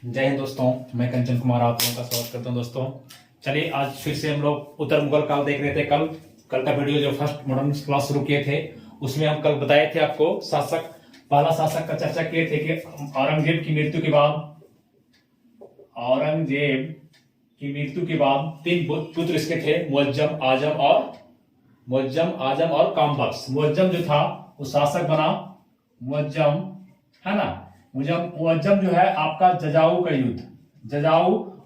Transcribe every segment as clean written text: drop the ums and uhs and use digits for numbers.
जय हिंद दोस्तों, मैं कंचन कुमार आप लोगों का स्वागत करता हूं। दोस्तों चलिए, आज फिर से हम लोग उत्तर मुगल काल देख रहे थे। कल का वीडियो जो फर्स्ट मॉडर्न क्लास शुरू किए थे उसमें हम कल बताए थे आपको पहला शासक का चर्चा किए थे कि औरंगजेब की मृत्यु के बाद तीन पुत्र इसके थे, मुअज्जम, आजम और कामबख्श। मुअज्जम जो था वो शासक बना, मुअज्जम है ना। मुअज्जम जो है आपका जजाऊ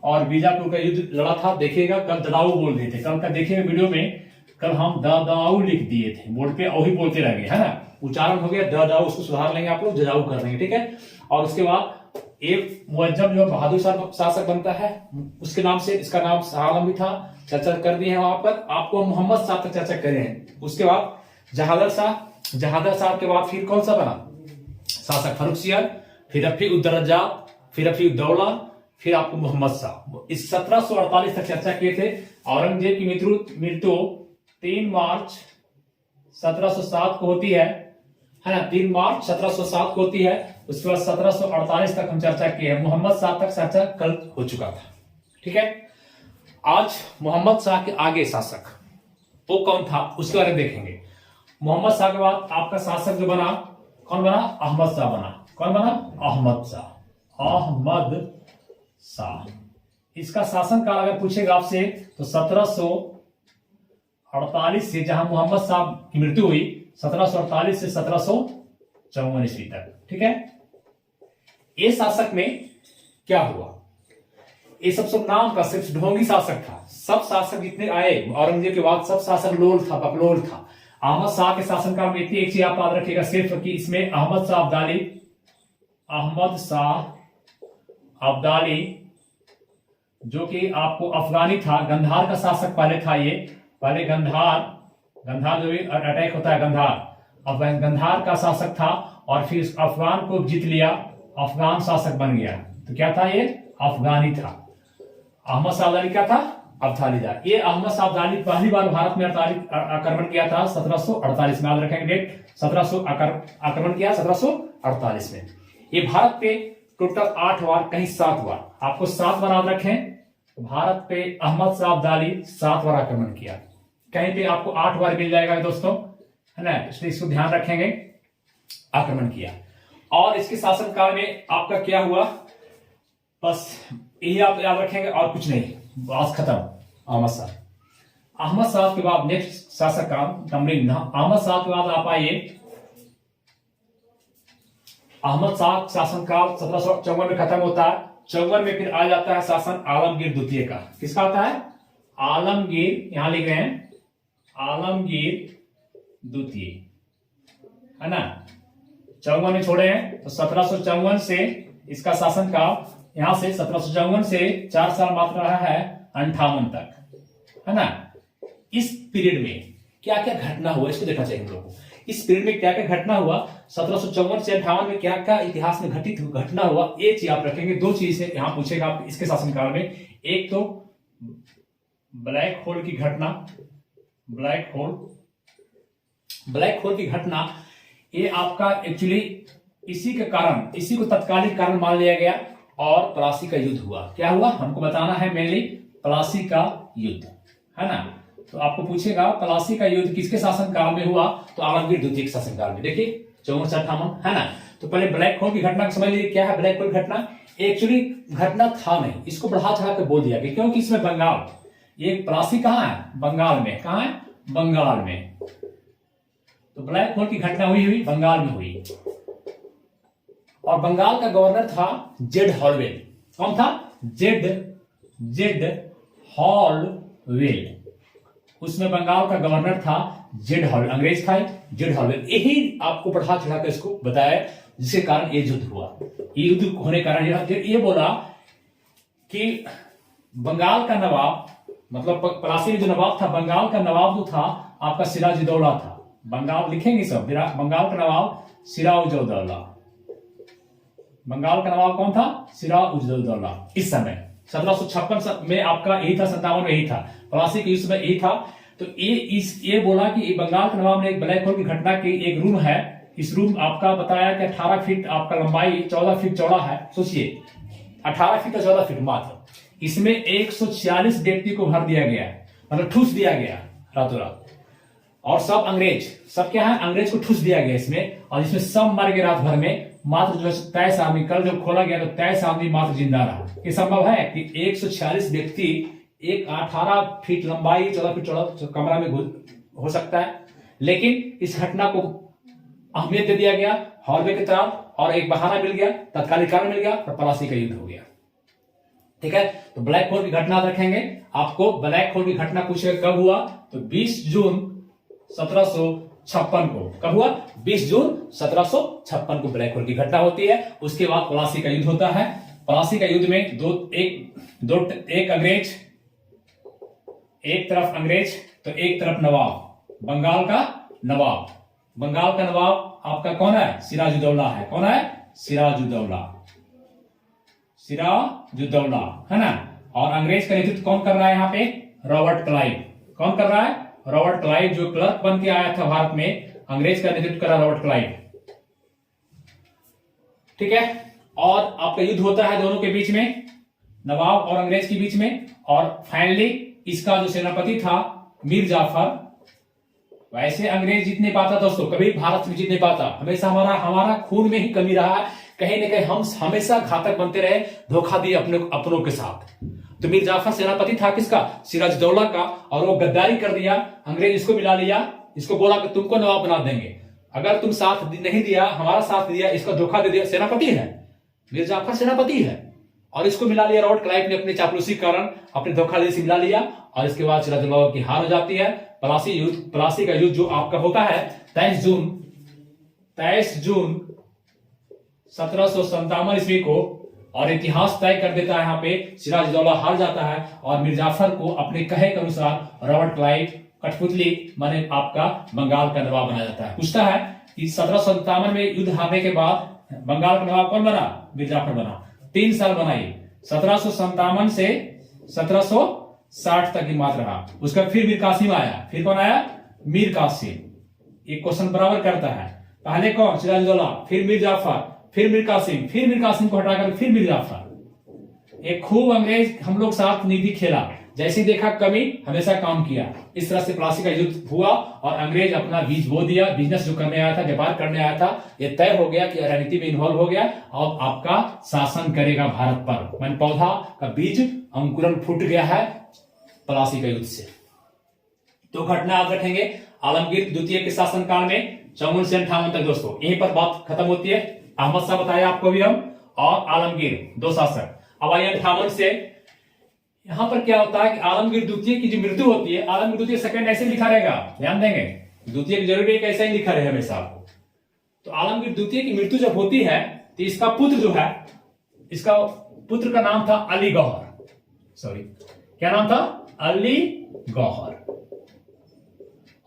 और बीजापुर का युद्ध लड़ा था। देखिएगा, कल ददाऊ बोल रहे थे, कल का देखिएगा वीडियो में। कल हम ददाऊ लिख दिए थे बोर्ड पे, वही बोलते रह गए, है ना। उच्चारण हो गया ददाऊ, उसको सुधार लेंगे आप लोग, जजाऊ कर लेंगे, ठीक है। और उसके बाद एक मुअज्जम जो बहादुर शासक बनता है, उसके नाम से इसका नाम आलम भी था, चर्चा कर दिए हैं वहां पर। आपको मोहम्मद शाह तक चर्चा करे हैं। उसके बाद जहादर शाह के बाद फिर कौन सा बना शासक? फर्रुखसियर, फिर उद्दरजा, फिर उद्दौला, फिर आपको मोहम्मद शाह। इस 1748 तक चर्चा किए थे। औरंगजेब की मृत्यु 3 मार्च 1707 को होती है ना। 3 मार्च 1707 को होती है। उसके बाद 1748 तक हम चर्चा किए हैं। मोहम्मद शाह तक चर्चा कल हो चुका था, ठीक है। आज मोहम्मद शाह के आगे शासक वो कौन था उसके बारे में देखेंगे। मोहम्मद शाह के बाद आपका शासक जो बना, कौन बना? अहमद शाह बना। कौन बना? अहमद शाह। इसका शासन काल अगर पूछेगा आपसे तो 1748 से, जहां मोहम्मद शाह की मृत्यु हुई 1748 से 1754 ईस्वी तक, ठीक है। ये शासक में क्या हुआ? ये सब नाम का सिर्फ ढोंगी शासक था। सब शासक जितने आए औरंगजेब के बाद, सब शासक बकलोल था। अहमद शाह के शासनकाल में इतनी एक चीज आप याद रखिएगा सिर्फ, कि इसमें अहमद शाह अब्दाली जो कि आपको अफगानी था, गंधार का शासक पहले था। ये पहले गंधार जो भी अटैक होता है, गंधार का शासक था। और फिर अफगान को जीत लिया, अफगान शासक बन गया। तो क्या था? ये अफगानी था। अहमद शाह अब्दाली क्या था? अब्दाली था। ये अहमद शाह अब्दाली पहली बार भारत में आक्रमण किया था 1748 में। याद रखेंगे डेट, 1700 आक्रमण किया 1748 में। ये भारत पे टोटल 8 बार, कहीं 7 बार, आपको 7 बार याद रखें। भारत पे अहमद शाह अब्दाली 7 बार आक्रमण किया। कहीं पे आपको 8 बार मिल जाएगा दोस्तों, है ना। इसलिए इसको ध्यान रखेंगे, आक्रमण किया। और इसके शासनकाल में आपका क्या हुआ, बस यही आप याद रखेंगे और कुछ नहीं। बात खत्म। अहमद शाह के बाद नेक्स्ट शासक का तमरीन। अहमद शाह के बाद आप आइए, अहमद शाह शासनकाल 1754 में खत्म होता है। 54 में फिर आ जाता है शासन आलमगीर द्वितीय का। किसका आता है? आलमगीर, यहां लिख रहे हैं आलमगीर द्वितीय, है ना। 54 में छोड़े हैं तो 1754 से इसका शासनकाल, यहां से 1754 से 4 साल मात्र रहा है 58 तक, है ना। इस पीरियड में क्या क्या घटना हुआ इसको देखना चाहिए हम लोगों को। इस पीरियड में क्या क्या घटना हुआ, 1754 से 58 में क्या क्या इतिहास में घटना हुआ, ये चीज आप रखेंगे। 2 चीज है यहां पूछेगा आप इसके शासनकाल में। एक तो ब्लैक होल की घटना, ब्लैक होल की घटना, ये आपका एक्चुअली इसी को तत्कालीन कारण मान लिया गया। और प्लासी का युद्ध हुआ। क्या हुआ हमको बताना है, मेनली प्लासी का युद्ध, है ना। तो आपको पूछेगा प्लासी का युद्ध किसके शासनकाल में हुआ, तो आलमगीर द्वितीय के शासनकाल में। देखिए 54 से 58, है ना। तो पहले ब्लैक होल की घटना को समझ लीजिए। क्या है ब्लैक होल घटना? एक्चुअली घटना था नहीं, इसको बढ़ा चढ़ा कर बोल दिया गया, क्योंकि इसमें बंगाल, ये प्लासी कहाँ है? बंगाल में। कहाँ है? बंगाल में। तो ब्लैक होल की घटना हुई बंगाल में हुई। और बंगाल का गवर्नर था जेड हॉलवेल। कौन था? Z Holwell. उसमें बंगाल का गवर्नर था जेड हॉलवेल, अंग्रेज था जेड हॉलवेल। यही आपको बढ़ा चढ़ाकर इसको बताया, जिसके कारण ये युद्ध हुआ। ये युद्ध होने के कारण ये बोला कि बंगाल का नवाब, मतलब प्लासी में जो नवाब था, बंगाल का नवाब जो था आपका सिराजुद्दौला था। बंगाल लिखेंगे सब, बंगाल का नवाब सिराजुद्दौला। बंगाल का नवाब कौन था? सिराजुद्दौला। इस समय 1756 में आपका यही था, 57 में यही था, प्लासी के युद्ध में यही था। तो ये बोला कि बंगाल के नवाब ने एक ब्लैक होल की घटना की एक रूम है, इस रूम आपका बताया कि 18 फीट आपका लंबाई, 14 फीट चौड़ा है। सोचिए 18 फीट और 14 फीट मात्र। इसमें 146 व्यक्ति को भर दिया गया, मतलब ठूस दिया गया रातों रात। और सब अंग्रेज, सब क्या है, अंग्रेज को ठूस दिया गया इसमें, और इसमें सब मर गए रात भर में। मात्र जो 23 आदमी, कल जब खोला गया तो 23 आदमी मात्र जिंदा रहा। ये संभव है कि 146 व्यक्ति एक 18 फीट लंबाई 14 फीट चौड़ा कमरा में हो सकता है। लेकिन इस घटना को अहमियत दे दिया गया हॉलवे की तरफ, और एक बहाना मिल गया, तत्कालिक कारण मिल गया, और प्लासी का युद्ध हो गया। ठीक है, तो ब्लैक होल की घटना रखेंगे। आपको ब्लैक होल की घटना पूछेगा कब हुआ, तो 20 जून 1756 को। कब हुआ? 20 जून 1756 को ब्लैक होल की घटना होती है। उसके बाद प्लासी का युद्ध होता है। प्लासी का युद्ध में एक अंग्रेज, एक तरफ अंग्रेज तो एक तरफ नवाब, बंगाल का नवाब। बंगाल का नवाब आपका कौन है? सिराजुद्दौला है। कौन है? सिराजुद्दौला, सिराजुद्दौला, है ना। और अंग्रेज का नेतृत्व कौन कर रहा है यहाँ पे? Robert Clive. कौन कर रहा है? रॉबर्ट क्लाइव, जो क्लर्क बन के आया था भारत में, अंग्रेज का नेतृत्व कर रहा रॉबर्ट क्लाइव। ठीक है, और आपका युद्ध होता है दोनों के बीच में, नवाब और अंग्रेज के बीच में। और फाइनली इसका जो सेनापति था मीर जाफर, वैसे अंग्रेज जीत नहीं पाता दोस्तों, कभी भारत में जीत नहीं पाता। हमेशा हमारा खून में ही कमी रहा है, कहीं ना कहीं हम हमेशा घातक बनते रहे, धोखा दिए अपनों के साथ। तो मीर जाफर सेनापति था किसका? सिराजुद्दौला का, और वो गद्दारी कर दिया। अंग्रेज इसको मिला लिया, इसको बोला कि तुमको नवाब बना देंगे, अगर तुम साथ नहीं दिया, हमारा साथ दिया, इसका धोखा दे दिया। सेनापति है मीर जाफर, सेनापति है, और इसको मिला लिया रॉबर्ट क्लाइव ने अपने चापलूसी कारण, अपने धोखाधड़ी से मिला लिया। और इसके बाद सिराजुद्दौला की हार हो जाती है। प्लासी का युद्ध जो आपका होता है 23 जून 1757 ईस्वी को, और इतिहास तय कर देता है। यहाँ पे सिराजुद्दौला हार जाता है, और मीर जाफर को अपने कहे के अनुसार रॉबर्ट क्लाइव कठपुतली माने आपका बंगाल का नवाब बनाया जाता है। पूछता है कि 1757 में युद्ध हारने के बाद बंगाल का नवाब कौन बना? मीर जाफर बना। 3 साल बनाई, 1757 से 1760 तक ही मात्र रहा। उसका फिर मीर कासिम आया। फिर कौन आया? मीर कासिम। एक क्वेश्चन बराबर करता है, पहले कौन? सिराजुद्दौला, फिर मीर जाफर, फिर मीर कासिम को हटाकर फिर मीर जाफर। एक खूब अंग्रेज हम लोग साथ नीति खेला, जैसे देखा कमी हमेशा काम किया। इस तरह से प्लासी का युद्ध हुआ, और अंग्रेज अपना बीज बो दिया। बिजनेस जो करने आया था, व्यापार करने आया था, ये तय हो गया कि राजनीति में इन्वॉल्व हो गया, और आपका शासन करेगा भारत पर। मैंने पौधा का बीज अंकुरन फूट गया है प्लासी का युद्ध से। तो घटना याद रखेंगे, आलमगीर द्वितीय के शासनकाल में 54 से 58 तक दोस्तों, यहीं पर बात खत्म होती है। अहमद शाह बताया आपको भी हम, और आलमगीर, 2 शासक। अब आइए 58 से, यहां पर क्या होता है कि आलमगीर द्वितीय की जो मृत्यु होती है, आलमगीर द्वितीय सेकंड ऐसे लिखा रहेगा, ध्यान देंगे, द्वितीय की जरूरी है कि ऐसा ही लिखा रहे हमेशा आपको। तो आलमगीर द्वितीय की मृत्यु जब होती है, तो इसका पुत्र जो है, इसका पुत्र का नाम था अली गौहर। सॉरी, क्या नाम था? अली गौहर।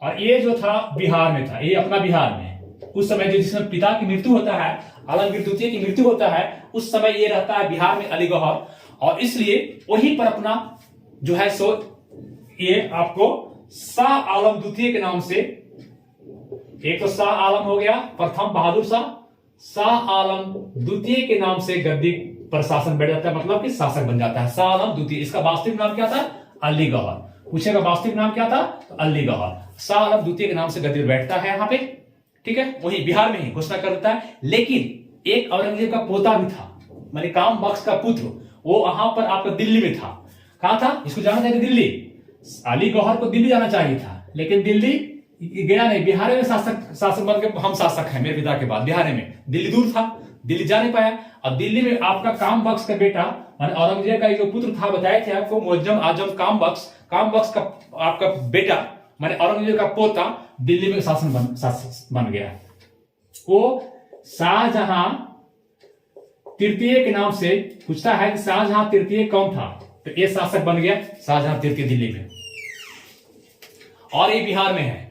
और ये जो था बिहार में था, ये अपना बिहार में। उस समय जो जिसमें पिता की मृत्यु होता है, आलमगीर द्वितीय की मृत्यु होता है, उस समय ये रहता है बिहार में अली गौहर, और इसलिए वहीं पर अपना जो है सो ये आपको शाह आलम द्वितीय के नाम से, एक तो शाह आलम हो गया प्रथम बहादुर शाह, शाह आलम द्वितीय के नाम से गद्दी पर शासन बैठ जाता है, मतलब कि शासक बन जाता है शाह आलम द्वितीय। इसका वास्तविक नाम क्या था? अली गौहर। पूछेगा वास्तविक नाम क्या था? तो अली गौहर। शाह आलम द्वितीय के नाम से गद्दी पर बैठता है यहाँ पे, ठीक है, वही बिहार में ही घोषणा कर देता है। लेकिन एक औरंगजेब का पोता भी था, माने काम बख्श का पुत्र, वो वहां पर आपका दिल्ली में था। कहा था? इसको जाना चाहिए दिल्ली। अली गौहर को दिल्ली जाना चाहिए था, लेकिन दिल्ली गया नहीं, बिहार में शासक बन के हम शासक हैं मेरे पिता के बाद। बिहार में, दिल्ली दूर था, दिल्ली जा नहीं पाया। अब दिल्ली में आपका काम बख्श का बेटा, माने औरंगजेब का जो पुत्र था, बताए थे आपको, मुअज्जम आजम काम बख्श का आपका बेटा, माने औरंगजेब का पोता, दिल्ली में शासक बन गया। वो शाहजहां तृतीय के नाम से पूछता है कि शाहजहां तृतीय कौन था, तो ये शासक बन गया शाहजहां तृतीय दिल्ली में, और ये बिहार में है।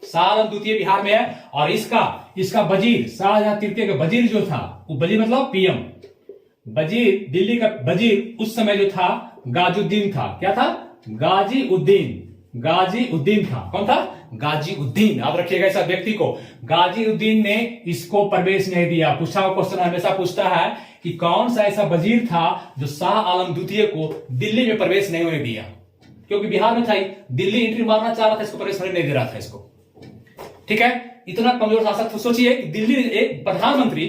शाह आलम द्वितीय बिहार में है, और इसका वजीर, शाहजहां तृतीय का वजीर जो था, वो वजीर मतलब पीएम, वजीर, दिल्ली का वजीर उस समय जो था गाजीउद्दीन था। क्या था? गाजीउद्दीन था। कौन था? गाजीउद्दीन, याद रखिएगा इस व्यक्ति को, गाजीउद्दीन ने इसको प्रवेश नहीं दिया। पूछा हुआ क्वेश्चन हमेशा पूछता है कि कौन सा ऐसा वजीर था जो शाह आलम द्वितीय को दिल्ली में प्रवेश नहीं होने दिया, क्योंकि बिहार में था ही, दिल्ली एंट्री मारना चाह रहा था, इसको प्रवेश होने नहीं दे रहा था इसको। ठीक है, इतना कमजोर शासक। सोचिए कि दिल्ली एक प्रधानमंत्री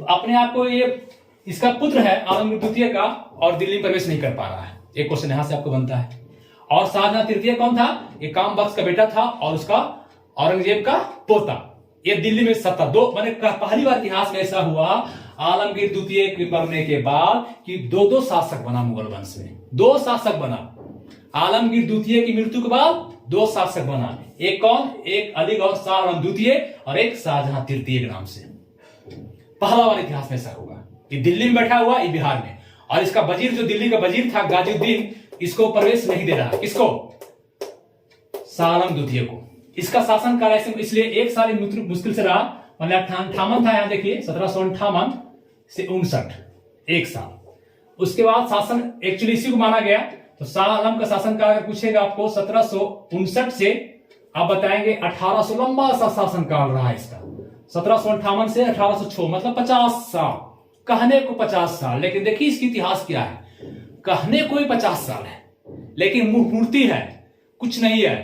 अपने आप को, ये इसका पुत्र है आलमगीर द्वितीय का, और दिल्ली में प्रवेश नहीं कर पा रहा है। एक क्वेश्चन यहां से आपको बनता है। और शाहजहां तृतीय कौन था? ये काम बख्श का बेटा था और उसका औरंगजेब का पोता। ये दिल्ली में सत्ता दो, मैंने पहली बार इतिहास में ऐसा हुआ आलमगीर द्वितीय के मरने के बाद कि दो शासक बना मुगल वंश में, दो शासक बना। आलमगीर द्वितीय की मृत्यु के बाद दो शासक बना। एक कौन? एक अली गौहर शाह आलम द्वितीय और एक शाहजहां तृतीय के नाम से। पहला बार इतिहास में ऐसा होगा कि दिल्ली में बैठा हुआ, ये बिहार में, और इसका वजीर जो दिल्ली का वजीर था गाजीउद्दीन, इसको प्रवेश नहीं दे रहा। किसको? शाह आलम द्वितीय को। इसका शासन काल ऐसे इसलिए एक साल मुश्किल से रहा, मतलब 58 था, यहां देखिए 1758 से 59, एक साल। उसके बाद शासन एक्चुअली इसी को माना गया। तो शाह आलम का शासन काल अगर पूछेगा आपको 1759 से आप बताएंगे 1800, लंबा सा शासन काल रहा इसका। 1758 से 1806, मतलब 50 साल, कहने को 50 साल, लेकिन देखिए इसकी इतिहास क्या है। कहने को ही 50 साल है, लेकिन मूर्ति है, कुछ नहीं है,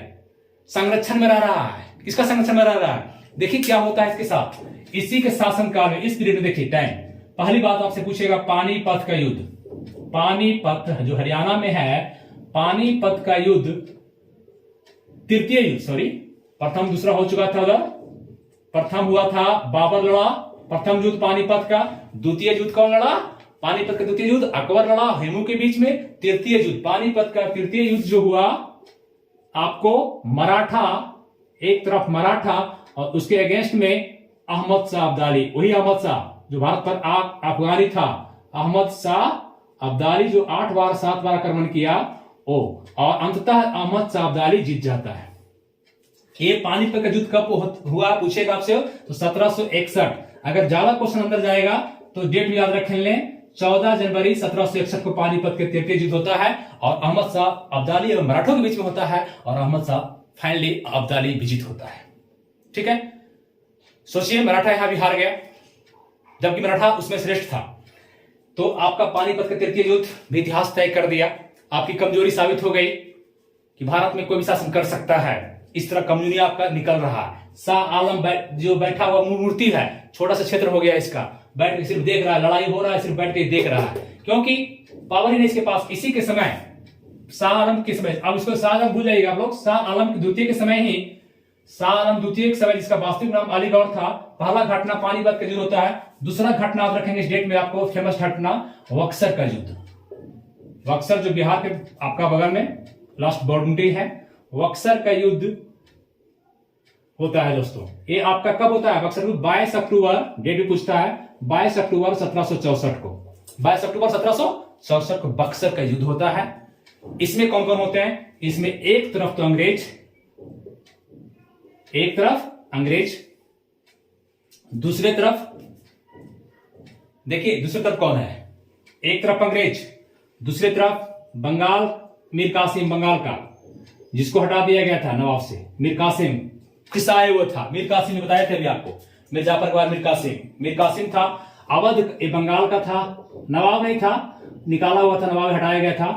संरक्षण में रह रहा है। किसका संरक्षण में रह रहा है? देखिए क्या होता है इसके साथ। इसी के शासन काल में, इस पीरियड में देखिए टाइम, पहली बात आपसे पूछेगा पानीपत का युद्ध। पानीपत जो हरियाणा में है, पानीपत का युद्ध, तृतीय युद्ध, सॉरी, प्रथम दूसरा हो चुका था उधर। प्रथम हुआ था बाबर लड़ा प्रथम युद्ध पानीपत का। द्वितीय युद्ध कौन लड़ा? पानीपत का द्वितीय युद्ध अकबर लड़ा हेमू के बीच में। तृतीय युद्ध पानीपत का तृतीय युद्ध जो हुआ, आपको मराठा, एक तरफ मराठा और उसके अगेंस्ट में अहमद शाह अब्दाली, वही अहमद शाह जो भारत पर अफगानी था, अहमद शाह अब्दाली जो 8 बार 7 बार आक्रमण किया, और अंततः अहमद शाह अब्दाली जीत जाता है। ये पानीपत का युद्ध कब हुआ पूछेगा आपसे, तो 1761। अगर ज्यादा क्वेश्चन अंदर जाएगा तो डेट भी याद रख लें, 14 जनवरी 1761 को पानीपत के तृतीय युद्ध होता है, और अहमद शाह अब्दाली और मराठों के बीच में होता है, और अहमद शाह फाइनली अब्दाली विजित होता है। ठीक है, सोचिए मराठा यहां भी हार गया, जबकि मराठा उसमें श्रेष्ठ था। तो आपका पानीपत का तृतीय युद्ध भी इतिहास तय कर दिया। आपकी कमजोरी साबित हो गई कि भारत में कोई भी शासन कर सकता है, इस तरह कमजोरी आपका निकल रहा है। शाह आलम जो बैठा हुआ मूर्ति है, छोटा सा क्षेत्र हो गया इसका, बैठ के सिर्फ देख रहा है, लड़ाई हो रहा है, सिर्फ बैठ के देख रहा है, क्योंकि पावर ही नहीं इसके पास। इसी के समय शाह आलम के समय, अब इसको शाह आलम भूल जाइएगा आप लोग, शाह आलम द्वितीय के समय ही, शाह आलम द्वितीय के समय जिसका वास्तविक नाम अलीगढ़ था, पहला घटना पानीपत का युद्ध होता है। दूसरा घटना आप रखेंगे इस डेट में आपको, फेमस घटना बक्सर का युद्ध। बक्सर जो बिहार के आपका बगल में लास्ट बाउंड्री है, बक्सर का युद्ध होता है दोस्तों। ये आपका कब होता है? बक्सर युद्ध 22 अक्टूबर, डेट भी पूछता है, 22 अक्टूबर 1764 को, 22 अक्टूबर 1764 को बक्सर का युद्ध होता है। इसमें कौन कौन होते हैं? इसमें एक तरफ तो अंग्रेज, एक तरफ अंग्रेज, दूसरे तरफ देखिए, दूसरी तरफ कौन है? एक तरफ अंग्रेज, दूसरी तरफ बंगाल, मीर कासिम बंगाल का, जिसको हटा दिया गया था नवाब से, मीर कासिम खिसाए हुआ था। मीर कासिम ने बताया थे अभी आपको, मिर्जाफर के बाद मीर कासिम था। अवध ये बंगाल का था, नवाब नहीं था, निकाला हुआ था, नवाब हटाया गया था।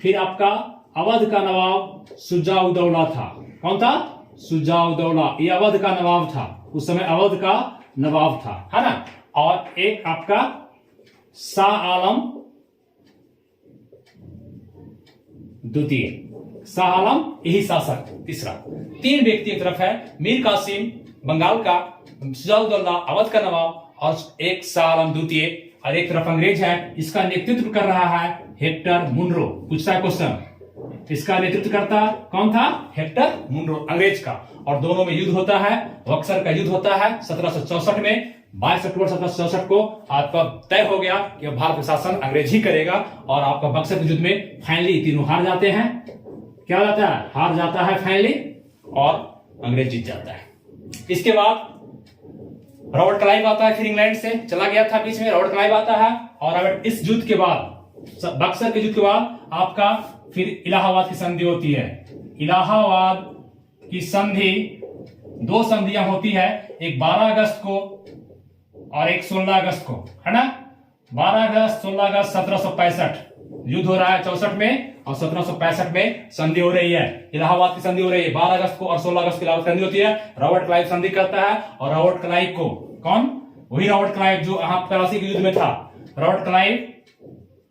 फिर आपका अवध का नवाब शुजा-उद-दौला था। कौन था? शुजा-उद-दौला, ये अवध का नवाब था, उस समय अवध का नवाब था, है ना। और एक आपका शाह आलम द्वितीय, शाह आलम यही शासक तीसरा। 3 व्यक्ति एक तरफ है, मीर कासिम बंगाल का, शुजा-उद-दौला अवध का नवाब, और एक शाह आलम द्वितीय, और एक तरफ अंग्रेज है। इसका नेतृत्व कर रहा है हेक्टर मुनरो। पूछता है क्वेश्चन, इसका नेतृत्व करता कौन था? हेक्टर मुनरो, अंग्रेज का। और दोनों में युद्ध होता है, बक्सर का युद्ध होता है 1764 में। 22 अक्टूबर 1764 को आपका तय हो गया कि भारत का शासन अंग्रेज ही करेगा, और आपका बक्सर के युद्ध में फाइनली तीनों हार जाते हैं। क्या जाता है? हार जाता है फाइनली, और अंग्रेज जीत जाता है। इसके बाद रॉबर्ट क्लाइव आता है, फिर इंग्लैंड से चला गया था बीच में, रॉबर्ट क्लाइव आता है। और इस युद्ध के बाद, बक्सर के युद्ध के बाद आपका फिर इलाहाबाद की संधि होती है। इलाहाबाद की संधि, दो संधियां होती है, एक 12 अगस्त को और एक 16 अगस्त को, है ना। 12 अगस्त 16 अगस्त 1765 युद्ध हो रहा है 64 में, और 1765 में संधि हो रही है, इलाहाबाद की संधि हो रही है। 12 अगस्त को और 16 अगस्त की इलाहाबाद संधि होती है। रॉबर्ट क्लाइव संधि करता है, और रॉबर्ट क्लाइव को, कौन, वही रॉबर्ट क्लाइव जो प्लासी के युद्ध में था। रॉबर्ट क्लाइव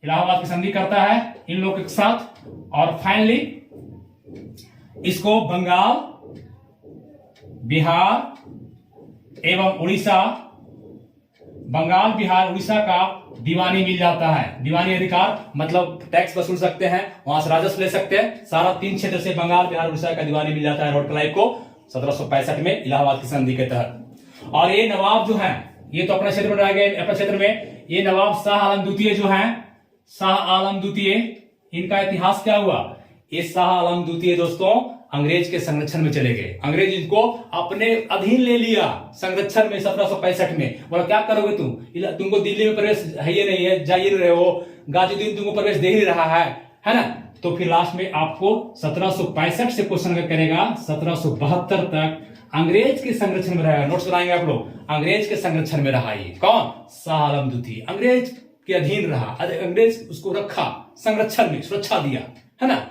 इलाहाबाद की संधि करता है इन लोगों के साथ, और फाइनली इसको बंगाल, बिहार एवं उड़ीसा, बंगाल बिहार उड़ीसा का दीवानी मिल जाता है। दीवानी अधिकार मतलब टैक्स वसूल सकते हैं, वहां से राजस्व ले सकते हैं। सारा 3 क्षेत्र से बंगाल बिहार उड़ीसा का दीवानी मिल जाता है रॉबर्ट क्लाइव को 1765 में इलाहाबाद की संधि के तहत। और ये नवाब जो है, ये तो अपने क्षेत्र में रह गए, अपने क्षेत्र में ये नवाब शाह आलम द्वितीय जो है, शाह आलम द्वितीय, इनका इतिहास क्या हुआ। ये शाह आलम द्वितीय दोस्तों अंग्रेज के संरक्षण में चले गए। अंग्रेज इनको अपने अधीन ले लिया संरक्षण में 1765 में। बोला क्या करोगे तुम, तुमको दिल्ली में प्रवेश है ये नहीं है, जा ही रहे हो, गाजीपुर तुमको प्रवेश दे ही रहा है ना। तो फिर लास्ट में आपको 1765 से क्वेश्चन करेगा 1772 तक अंग्रेज के संरक्षण में रहेगा। नोट्स बनाएंगे आप लोग, अंग्रेज के संरक्षण में रहा ये कौन, शाह आलम द्वितीय। अंग्रेज के अधीन रहा, अंग्रेज उसको रखा संरक्षण में, सुरक्षा दिया, है ना।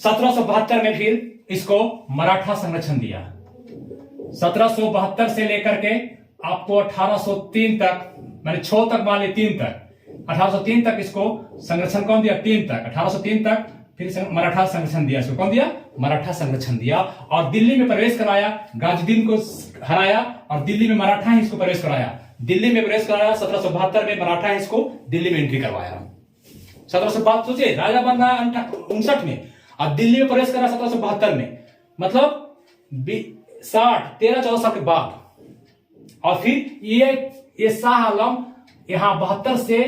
1772 में फिर इसको मराठा संरक्षण दिया। 1772 से लेकर के आपको 1803 तक, मैंने 6 तक मान ली, 3 तक, 1803 तक इसको संरक्षण कौन दिया, 3 तक, 1803 तक फिर मराठा संरक्षण दिया। इसको कौन दिया, मराठा संरक्षण दिया। और दिल्ली में प्रवेश कराया, गाजुद्दीन को हराया और दिल्ली में मराठा ही इसको प्रवेश कराया। दिल्ली में प्रवेश कराया 1772 में, मराठा ही इसको दिल्ली में एंट्री करवाया। 1772 सोचिए, राजा बन रहा है 59 में और दिल्ली में प्रवेश करा 1772 में, मतलब 13-14 साल के बाद। और फिर ये शाह आलम यहां 72 से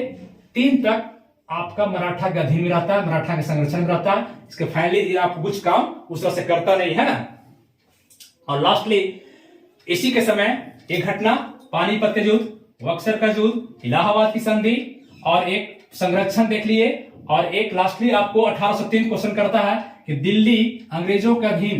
3 तक आपका मराठा के अधीन में रहता है, मराठा के संरक्षण में रहता है। इसके फाइनली ये आपको कुछ काम उस तरह से करता नहीं है ना। और लास्टली इसी के समय एक घटना, पानीपत का युद्ध, बक्सर का युद्ध, इलाहाबाद की संधि और एक संरक्षण देख लिए। और एक लास्टली आपको 1803 क्वेश्चन करता है कि दिल्ली अंग्रेजों के अधीन,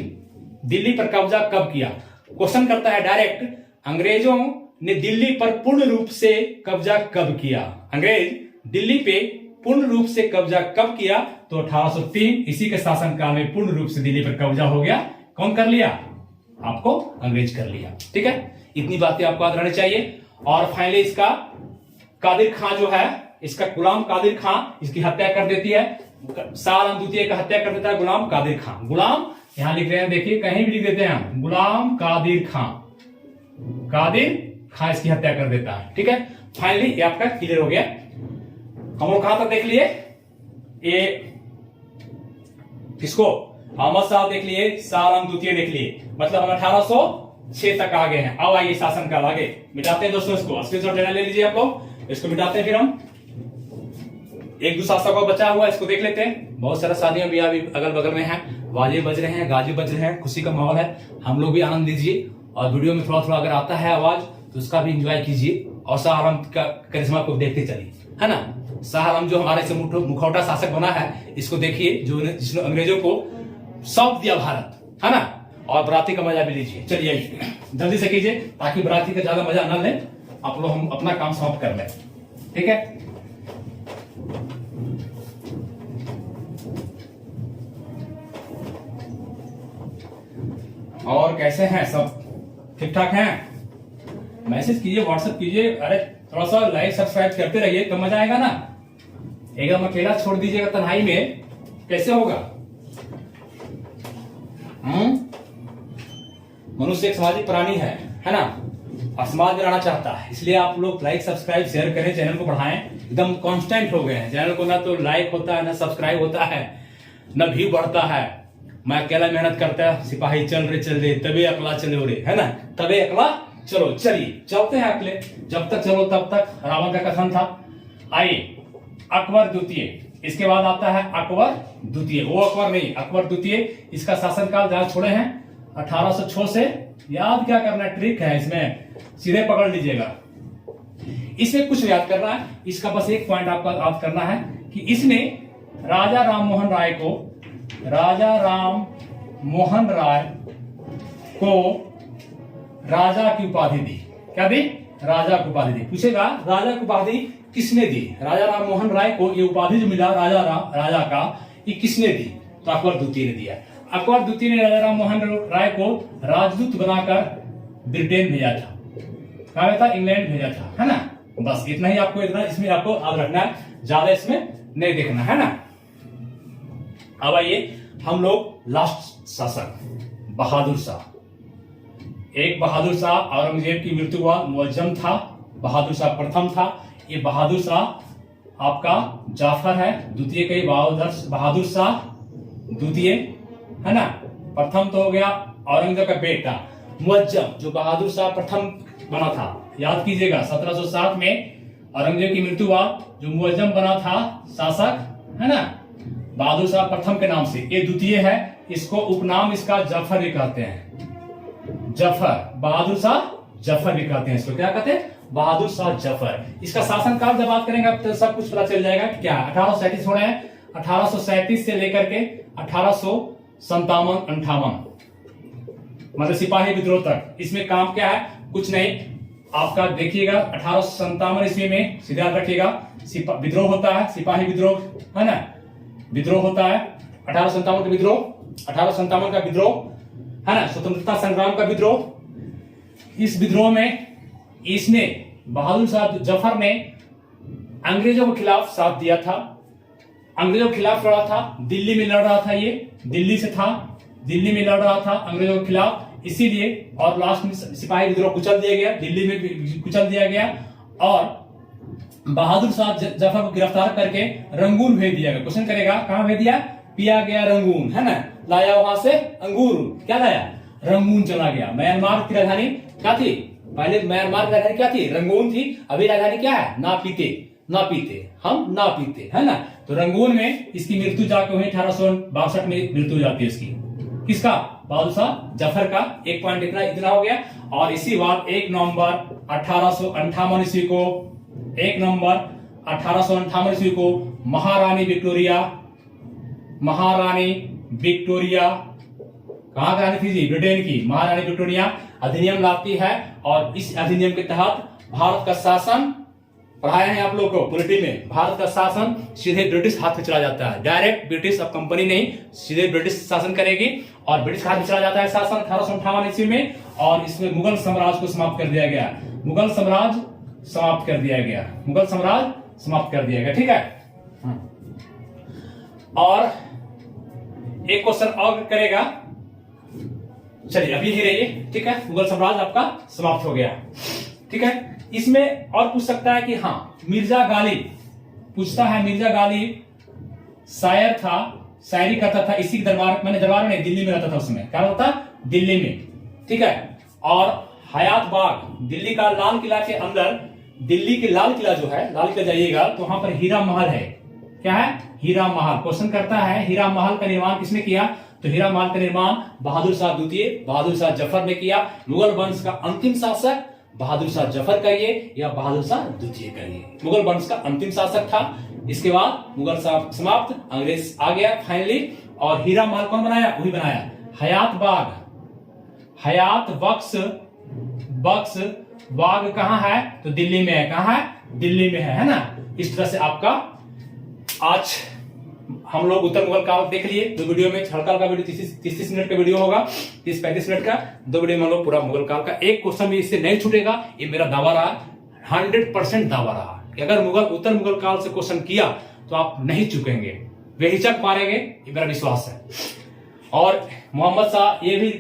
दिल्ली पर कब्जा कब किया। क्वेश्चन करता है डायरेक्ट, अंग्रेजों ने दिल्ली पर पूर्ण रूप से कब्जा कब किया। अंग्रेज दिल्ली पे पूर्ण रूप से कब्जा कब किया, तो 1803 इसी के शासनकाल में पूर्ण रूप से दिल्ली पर कब्जा हो गया। कौन कर लिया, आपको अंग्रेज कर लिया। ठीक है, इतनी बातें आपको याद रहनी चाहिए। और फाइनली इसका कादिर खां जो है, इसका गुलाम कादिर खां इसकी हत्या कर देती है। शाह आलम द्वितीय का हत्या कर देता है गुलाम कादिर खां। गुलाम यहां लिख रहे हैं, देखिए कहीं भी लिख देते हैं हम, गुलाम कादिर खां, कादिर खां इसकी हत्या कर देता है। ठीक है, फाइनली ये आपका क्लियर हो गया। हम लोग कहां तक देख लिए, ये किसको, अहमद शाह देख लिए, शाह आलम द्वितीय देख लिए, मतलब हम 1806 तक आ गए हैं। अब आइए शासनकाल आगे मिटाते हैं दोस्तों, इसको स्क्रीनशॉट लेना ले लीजिए आप लोग, इसको मिटाते हैं। फिर हम एक दो शासकों का बचा हुआ इसको देख लेते हैं। बहुत सारा शादियां भी अभी अगल बगल में हैं, बाजे बज रहे हैं, गाजे बज रहे हैं, खुशी का माहौल है, हम लोग भी आनंद लीजिए। और वीडियो में थोड़ा थोड़ा अगर आता है आवाज तो उसका भी एंजॉय कीजिए, और शाह आलम का करिश्मा को देखते चलिए, है ना। शाह आलम जो हमारे से मुखौटा शासक बना है, इसको देखिए, जो जिसने अंग्रेजों को सौंप दिया भारत, है ना। और बराती का मजा भी लीजिए। चलिए जल्दी से कीजिए ताकि बराती का ज्यादा मजा न लें आप लोग, हम अपना काम समाप्त कर लें। ठीक है, और कैसे हैं सब, ठीक ठाक हैं। मैसेज कीजिए, व्हाट्सएप कीजिए, अरे थोड़ा सा लाइक सब्सक्राइब करते रहिए तो मजा आएगा ना। एकदम अकेला छोड़ दीजिएगा तन्हाई में, कैसे होगा। मनुष्य एक सामाजिक प्राणी है ना, और समाज में रहना चाहता है, इसलिए आप लोग लाइक सब्सक्राइब शेयर करें, चैनल को बढ़ाएं। एकदम कांस्टेंट हो गए हैं चैनल को, ना तो लाइक होता है, ना सब्सक्राइब होता है, ना व्यू बढ़ता है। मैं अकेला मेहनत करता है, सिपाही चल रहे तबे अकेला चले रे, है ना, तबे अकेला चलो, चलिए चलते हैं अकेले, जब तक चलो तब तक। रावण का कथन था। आइए अकबर द्वितीय, इसके बाद आता है अकबर द्वितीय, वो अकबर नहीं, अकबर द्वितीय। इसका शासनकाल जहां छोड़े हैं 1806 से, याद क्या करना, ट्रिक है इसमें, सीधे पकड़ लीजिएगा। इसमें कुछ याद करना है, इसका बस एक पॉइंट आपको याद करना है कि इसने राजा राम मोहन राय को, राजा राम मोहन राय को राजा की उपाधि दी। क्या दी? राजा की उपाधि दी। पूछेगा राजा की उपाधि किसने दी? राजा राम मोहन राय को ये उपाधि जो मिला राजा का, ये किसने दी? तो अकबर द्वितीय ने दिया। अकबर द्वितीय ने राजा राम मोहन राय को राजदूत बनाकर ब्रिटेन भेजा था। कहा गया था? इंग्लैंड भेजा था, है ना। बस इतना ही आपको, इतना इसमें आपको याद रखना है, ज्यादा इसमें नहीं देखना, है ना। अब आइए हम लोग लास्ट शासक बहादुर शाह। एक बहादुर शाह औरंगजेब की मृत्यु के बाद मुअज्जम था, बहादुर शाह प्रथम था। ये बहादुर शाह आपका जाफर है, द्वितीय कई बहादुर शाह द्वितीय, है ना। प्रथम तो हो गया औरंगजेब का बेटा मुअज्जम, जो बहादुर शाह प्रथम बना था। याद कीजिएगा 1707 में औरंगजेब की मृत्यु बाद जो मुअज्जम बना था शासक, है ना, बहादुर शाह प्रथम के नाम से। ये द्वितीय है, इसको उपनाम इसका जफर भी कहते हैं। जफर, बहादुर शाह जफर भी कहते हैं इसको। क्या कहते हैं? बहादुर शाह जफर। इसका शासनकाल जब बात करेंगे तो सब कुछ पता चल जाएगा। क्या 1837 हो रहे हैं, 1837 से लेकर के 1857-58, मतलब सिपाही विद्रोह तक। इसमें काम क्या है? कुछ नहीं, आपका देखिएगा 1857 ईस्वी में, सीधा याद रखिएगा, विद्रोह होता है, सिपाही विद्रोह, है ना, विद्रोह होता है। 1857 का विद्रोह, 1857 का विद्रोह, है ना, स्वतंत्रता संग्राम का विद्रोह। इस विद्रोह में इसने, बहादुर शाह जफर ने अंग्रेजों के खिलाफ साथ दिया था, अंग्रेजों के खिलाफ लड़ा था। दिल्ली में लड़ रहा था, ये दिल्ली से था, दिल्ली में लड़ रहा था अंग्रेजों के खिलाफ, इसीलिए। और लास्ट में सिपाही विद्रोह कुचल दिया गया, दिल्ली में कुचल दिया गया, और बहादुर शाह जफर को गिरफ्तार करके रंगून भेज दिया गया। क्वेश्चन करेगा कहां भेज दिया? पिया गया रंगून, है ना, लाया वहां से अंगूर, क्या लाया? रंगून चला गया। म्यांमार की राजधानी क्या थी? पहले म्यांमार की राजधानी क्या थी? रंगून थी। अभी राजधानी क्या है? ना पीते, ना पीते, हम ना पीते, है ना। तो रंगून में इसकी मृत्यु जाके वही 1862 में मृत्यु जाती है इसकी। किसका? बहादुर शाह जफर का। एक पॉइंट इतना हो गया। और इसी बात 1 नवंबर 1858 ईस्वी को, 1 नवंबर 1858 ईस्वी को महारानी विक्टोरिया कहां की रानी थी जी? ब्रिटेन की। महारानी विक्टोरिया अधिनियम लाती है, और इस अधिनियम के तहत भारत का शासन, पढ़ाया है आप लोग को बुलेटिन में, भारत का शासन सीधे ब्रिटिश हाथ में चला जाता है। डायरेक्ट ब्रिटिश, अब कंपनी नहीं, सीधे ब्रिटिश शासन करेगी, और ब्रिटिश हाथ में चला जाता है शासन 1858 ईस्वी में। और इसमें मुगल साम्राज्य को समाप्त कर दिया गया, मुगल साम्राज्य समाप्त कर दिया गया, मुगल साम्राज्य समाप्त कर दिया गया, ठीक है। और एक क्वेश्चन और करेगा, चलिए अभी ही रहिए, ठीक है। मुगल साम्राज्य आपका समाप्त हो गया, ठीक है। इसमें और पूछ सकता है कि हाँ, मिर्जा गालिब पूछता है, मिर्जा गालिब शायर था, शायरी करता था इसी दरबार, मैंने दरबार में दिल्ली में रहता था उसमें, क्या होता? दिल्ली में, ठीक है। और हयात बाग, दिल्ली का लाल किला के अंदर, दिल्ली के लाल किला जो है, लाल किला जाइएगा तो वहां पर हीरा महल है। क्या है? हीरा महल। क्वेश्चन करता है हीरा महल का निर्माण किसने किया? तो हीरा महल का निर्माण बहादुर शाह द्वितीय, बहादुर शाह जफर ने किया। मुगल वंश का अंतिम शासक बहादुर शाह जफर का ये, या बहादुर शाह द्वितीय का ये, मुगल वंश का अंतिम शासक था। इसके बाद मुगल समाप्त, अंग्रेज आ गया फाइनली। और हीरा महल कौन बनाया? वही बनाया हयात बाग। हयात बक्स बाग कहां है? तो दिल्ली में है। कहां है? दिल्ली में है ना। इस तरह से आपका आज हम लोग उत्तर मुगल काल देख लिए। दो वीडियो में, हड़काल का वीडियो 30 मिनट का वीडियो होगा, 30-35 मिनट का। दो वीडियो में हम लोग पूरा मुगल काल का, एक क्वेश्चन भी इससे नहीं छूटेगा, ये मेरा दावा रहा, 100% दावा रहा कि अगर उत्तर मुगल काल से क्वेश्चन किया तो आप नहीं चुकेंगे, बेहिचक मारेंगे, ये मेरा विश्वास है। और मोहम्मद शाह, ये भी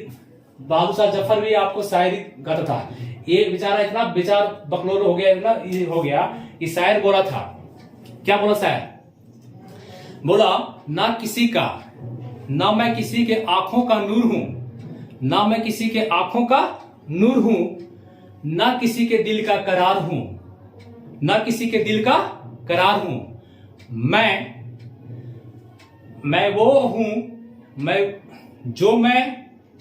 बहादुर शाह जफर भी आपको शायरी गाता था। ये बेचारा इतना बेचार बकलोल हो गया, इतना ये हो गया कि शायर बोला था, क्या बोला शायर? बोला, ना किसी का, ना मैं किसी के आंखों का नूर हूं, ना मैं किसी के आंखों का नूर हूं, ना किसी के दिल का करार हूं, ना किसी के दिल का करार हूं, मैं वो हूं, मैं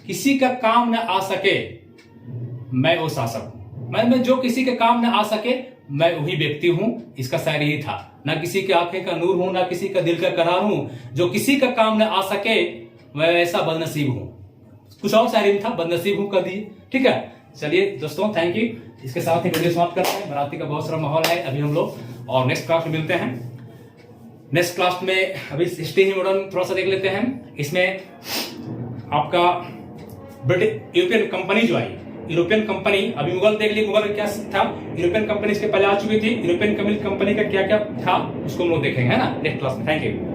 किसी का काम न आ सके, मैं वो शासक हूं। मैं जो किसी के काम न आ सके, मैं वही व्यक्ति हूं। इसका शायर यही था, ना किसी की आंखें का नूर हूं, ना किसी का दिल का करार हूं, जो किसी का काम न आ सके, मैं ऐसा बदनसीब हूं। कुछ और शायरी में था, बदनसीब हूं कर दिए। ठीक है, चलिए दोस्तों, थैंक यू। इसके साथ ही वीडियो समाप्त करते हैं। बाराती का बहुत सारा माहौल है अभी हम लोग, और नेक्स्ट क्लास में मिलते हैं। नेक्स्ट क्लास में अभी हिस्ट्री ही मॉडर्न थोड़ा सा देख लेते हैं। इसमें आपका ब्रिटिश यूरोपियन कंपनी जो आई, यूरोपियन कंपनी, अभी मुगल देख लिए, मुगल का क्या था, यूरोपियन कंपनी इसके पहले आ चुकी थी, यूरोपियन कंपनी का क्या क्या था उसको हम लोग देखेंगे, है ना, नेक्स्ट क्लास में। Thank you.